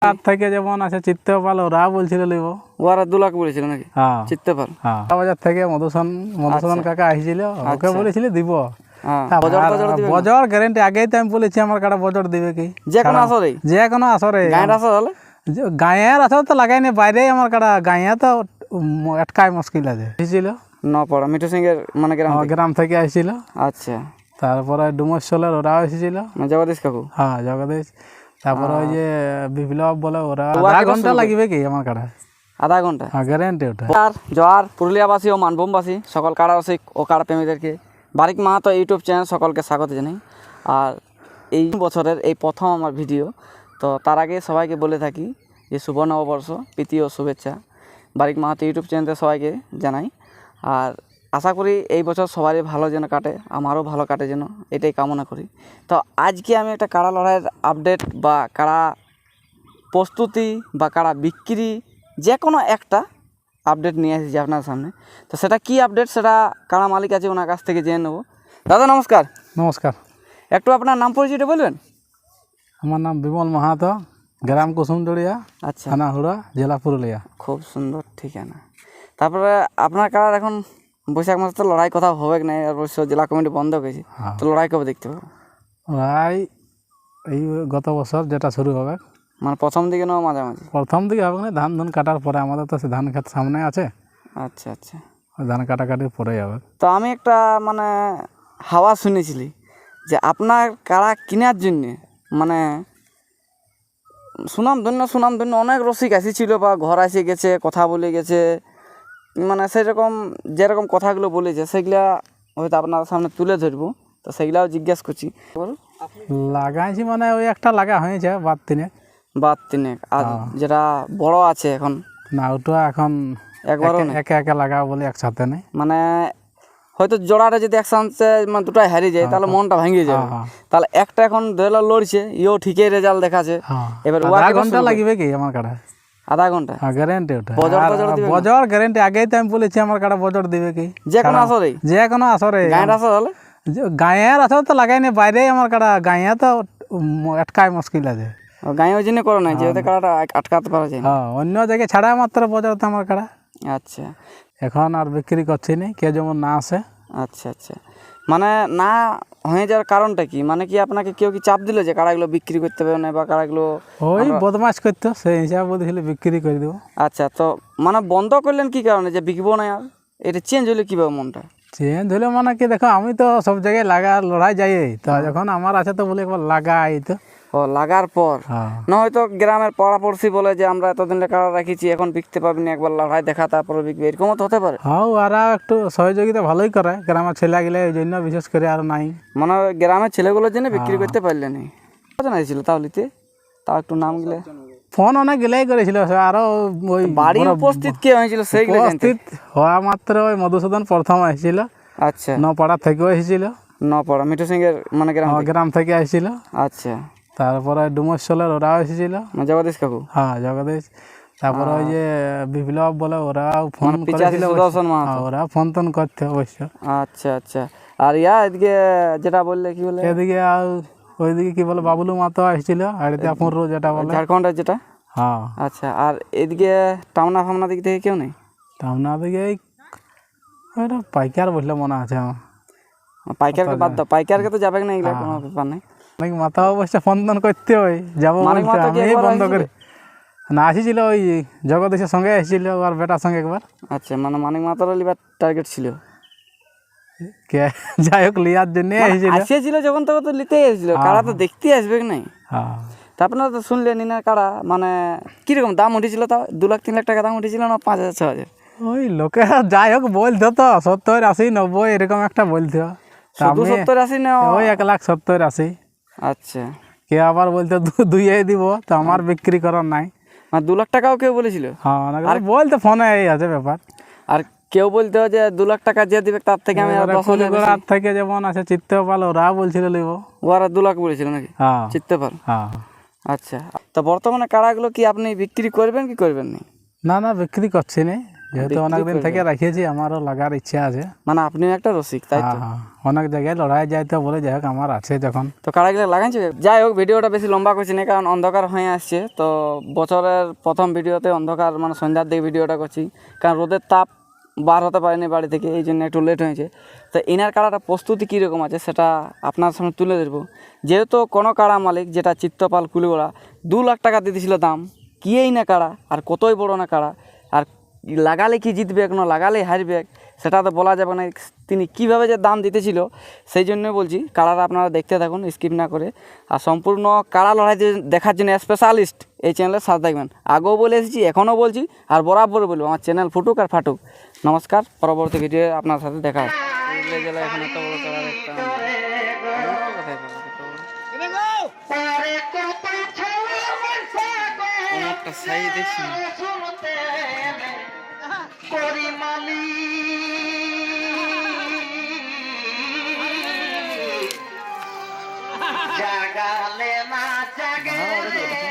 তার থেকে যেমন আছে চিত্তপাল, ওরা বলছিল লিব, ওরা 2 লাখ বলেছিল নাকি? হ্যাঁ চিত্তপাল বাজার থেকে মধুসূদন কাকা আসছিল, ওকে বলেছিল দিব। বজর গ্যারেন্টি আগেই তো আমি বলেছি আমার কাটা বজর দিবে কি যে কোনো আসরে, যে কোনো আসরে। গায়ের আসর হলে গায়ের আসর তো লাগাইনি, বাইরে আমার কাটা গায়ে তো আটকায় মুশকিল আছে। এসেছিল নপড়া মিঠু সিং এর মানে গ্রাম থেকে আসছিল। আচ্ছা, তারপরে ডুমসলের ওরাও এসেছিল, জগদীশ কাকু। হ্যাঁ জগদীশ। তারপরে ওই যে বিপ্লব বলে, ওরা আধা ঘন্টা লাগবে কি আমার কাটা, আধা ঘন্টা গ্যারেন্টি ওটা। আর জোয়ার পুরুলিয়াবাসী ও মানভূমবাসী সকল কাড়া রসিক ও কাড়া প্রেমীদেরকে বারিক মাহাতো ইউটিউব চ্যানেল সকলকে স্বাগত জানাই। আর এই বছরের এই প্রথম আমার ভিডিও, তো তার আগে সবাইকে বলে থাকি যে শুভ নববর্ষ, প্রীতি ও শুভেচ্ছা বারিক মাহাতো ইউটিউব চ্যানেলে সবাইকে জানাই। আর আশা করি এই বছর সবারই ভালো যেন কাটে, আমারও ভালো কাটে যেন, এটাই কামনা করি। তো আজকে আমি একটা কাড়া লড়াইয়ের আপডেট বা কাড়া প্রস্তুতি বা কাড়া বিক্রি যে কোনো একটা আপডেট নিয়ে এসেছি আপনার সামনে। তো সেটা কি আপডেট, সেটা কাড়া মালিক আছে ওনার কাছ থেকে জেনে নেবো। দাদা নমস্কার। নমস্কার। একটু আপনার নাম পরিচয়টা বলবেন? আমার নাম বিমল মাহাতো, গ্রাম কুসুমডড়িয়া, আচ্ছা, থানা হুড়া, জেলা পুরুলিয়া। খুব সুন্দর ঠিকানা। তারপরে আপনার কাড়ার এখন বৈশাখ মাসে তো লড়াই কোথাও হবে না, অবশ্য জেলা কমিটি বন্ধ হয়েছে, তো লড়াই কবে দেখতে পাবো? লড়াই এই গত বছর যেটা শুরু হবে, মানে প্রথম দিকে না মাঝামাঝি? প্রথম দিকে হবে না, ধান কাটার পরে, আমাদের তো সে ধান ক্ষেত সামনে আছে। আচ্ছা আচ্ছা, ওই ধান কাটাকাটির পরে হবে। তো আমি একটা মানে হাওয়া শুনেছিলি যে আপনার কাড়া কেনার জন্যে মানে সুনামধন্য অনেক রসিক এসেছিল বা ঘর এসে গেছে, কথা বলে গেছে, মানে সেরকম যেরকম কথাগুলো বলেছে সেগুলা হয়তো আপনার সামনে তুলে ধরবো, তো সেগুলাও জিজ্ঞেস করছি। লাগাইছি মানে ওই একটা লাগা হয়েছে বাদ তিনেক, আর যেটা বড় আছে এখন না, ওটা এখন একবারও একে একে লাগাও বলে একসাথে নেই। মানে হয়তো জোড়াটা যদি একসাথে মানে দুটাই হারিয়ে যায় তাহলে মনটা ভেঙে যাবে। তাহলে একটা এখন ধরে লড়ছে, ইও ঠিকই রেজাল্ট দেখাছে। এবার আধা ঘন্টা লাগবে কি আমার কাটা, আধা ঘন্টা গ্যারেন্টি ওটা। বজর গ্যারেন্টি আগেই তো আমি বলেছি আমার কাটা বজর দিবে কি যে কোনো আসরে, যে কোনো আসরে। গায়ের আসর হলে গায়ের আসর তো লাগাইনি, বাইরে আমার কাটা গায়ে তো আটকায় মুশকিল আছে। গায়ে ওই জন্য করে নাই যে কাড়াটা আটকাতে পারা যায় না। অন্য জায়গায় ছাড়া মাত্র বজর তো আমার কাটা। আচ্ছা, এখন আর বিক্রি করছি না, কে যেমন না আসে। আচ্ছা আচ্ছা, মানে না হয়ে যাওয়ার কারণটা কি? মানে কি আপনাকে কেউ কি চাপ দিল যে কাড়াগুলো বিক্রি করতে পারবে না বা কাড়াগুলো? ওই বদমাশ করতো, সেই হিসাবে বলছিল বিক্রি করে দেবো। আচ্ছা, তো মানে বন্ধ করলেন কি কারণে যে বিকবো না? আর এটা চেঞ্জ হলে কীভাবে মনটা চেঞ্জ হলে মানে কি, দেখো আমি তো সব জায়গায় লড়াই যাই, তো যখন আমার আছে তো বলে একবার লাগাই তো। ও লাগার পর না হয়তো গ্রামের পড়াপড়শি বলে যে আমরা এতদিন কাড়া রাখিছি, এখন বিকতে পারবি না, একবার লড়াই দেখা তারপরে বিকবে, এরকমও তো হতে পারে। হ্যাঁ, ওরা একটু সহযোগিতা ভালোই করে গ্রামের ছেলে গেলে, ওই জন্য বিশেষ করে আর নাই। মানে গ্রামের ছেলেগুলোর জন্য বিক্রি করতে পারলে না। কজন আসছিল তাহলে? তাও একটু নাম গেলে ফোন অনেক গেলেই করেছিল, আরো ওই বাড়ি উপস্থিত কে হয়েছিল সেইগুলো উপস্থিত হওয়া মাত্র ওই মধুসূদন প্রথম এসেছিল। আচ্ছা, নপাড়া থেকেও এসেছিল, নপড়া মিঠু সিং এর মানে গ্রাম থেকে এসেছিল। আচ্ছা, তারপরে ডুমসলের ওরাও এসেছিল, জগদীশ কাকু। হ্যাঁ জগদীশ। তারপরে ওই যে বিপ্লব বলে, ওরাও ফোন করেছিল, ওরা ফোন টোন করতে অবশ্য। আচ্ছা আচ্ছা, আর এদিকে যেটা বললে কি বলে, এদিকে আর ওইদিকে কি বলে বাবুলু মাতো আসছিল, আড়িতে আপুর যেটা বলে ঝাড়খণ্ডের যেটা। হ্যাঁ, আচ্ছা, আর এদিকে টামনা ফামনা দিক থেকে কেউ নেই? টামনা দিকে ওইটা পাইকার বললে মনে আছে আমার। পাইকারকে বাদ দাও, পাইকারকে তো যাবে না, এগুলো কোনো ব্যাপার নেই। অনেক মাথা অবশ্য ফোন টোন করতে হয়, যাবো আমি বন্ধ করে না। আসিছিল ওই জগদীশের সঙ্গে এসেছিল, আর বেটার সঙ্গে একবার। আচ্ছা, মানে মানিক মাতার লিবার টার্গেট ছিল, কে যাই হোক লিয়ার জন্য আসিয়েছিল যখন, তখন তো লিতেই এসেছিল, কারা তো দেখতে আসবে কি নাই। আপনারা তো শুনলেন ইনার কাড়া মানে কিরকম দাম উঠেছিল, তাও 2 লাখ 3 লাখ টাকা দাম উঠেছিল না 5,000 6,000? ওই লোকে যাই হোক বলতো তো 70 80 90 এরকম একটা বলতো। শুধু 70 80 না, ওই 1,70,000 80। আচ্ছা, কে আবার বলতো দুইয়ে দিব, তো আমার বিক্রি করার নাই। আর 2 লাখ টাকাও কেউ বলেছিল। হ্যাঁ, আর বলতো ফোনে এই আছে ব্যাপার। আর কেউ বলতো যে 2 লাখ টাকা যে দিবে তার থেকে আমি 10,000 থেকে যেমন আছে চিত্তপাল, ওরা বলছিল লিব, ওরা 2 লাখ বলেছিল নাকি? হ্যাঁ, চিত্তপাল। হ্যাঁ। আচ্ছা, তো বর্তমানে কাড়াগুলো কি আপনি বিক্রি করবেন কি করবেন না? না বিক্রি করছি না, যেহেতু অনেকদিন থেকে রাখিয়েছি, আমারও লাগার ইচ্ছা আছে। মানে আপনিও একটা রসিক, তাই তো? হ্যাঁ, অনেক জায়গায় লড়াই যায় তো বলে, যাই হোক আমার আছে যখন। তো কাড়াগুলো লাগাইছে। যাই হোক, ভিডিওটা বেশি লম্বা করছি না, কারণ অন্ধকার হয়ে আসছে। তো বছরের প্রথম ভিডিওতে অন্ধকার মানে সন্ধ্যার দিকে ভিডিওটা করছি, কারণ রোদের তাপ বার হতে পারেনি বাড়ি থেকে, এই জন্য একটু লেট হয়েছে। তো ইনার কাড়াটা প্রস্তুতি কীরকম আছে সেটা আপনার সামনে তুলে ধরবো। যেহেতু কোনো কাড়া মালিক, যেটা চিত্তপাল কুলিগোড়া, 2 লাখ টাকা দিয়ে দিয়েছিল দাম, কিয়েই না কাড়া আর কতই বড় না কাড়া, আর লাগালে কি জিতবে না লাগালেই হারবে সেটা তো বলা যাবে না। তিনি কীভাবে যে দাম দিতেছিল, সেই জন্য বলছি কাড়াটা আপনারা দেখতে থাকুন স্কিপ না করে। আর সম্পূর্ণ কাড়া লড়াই দেখার জন্য স্পেশালিস্ট এই চ্যানেলের সাথে থাকবেন। আগেও বলে এসেছি, এখনও বলছি, আর বরাবর বলবো, আমার চ্যানেল ফুটুক আর ফাটুক। নমস্কার, পরবর্তী ভিডিও আপনার সাথে দেখা হবে। এখন একটা বড় কাড়ার একটা সাই দেখছি জাগালে না জাগে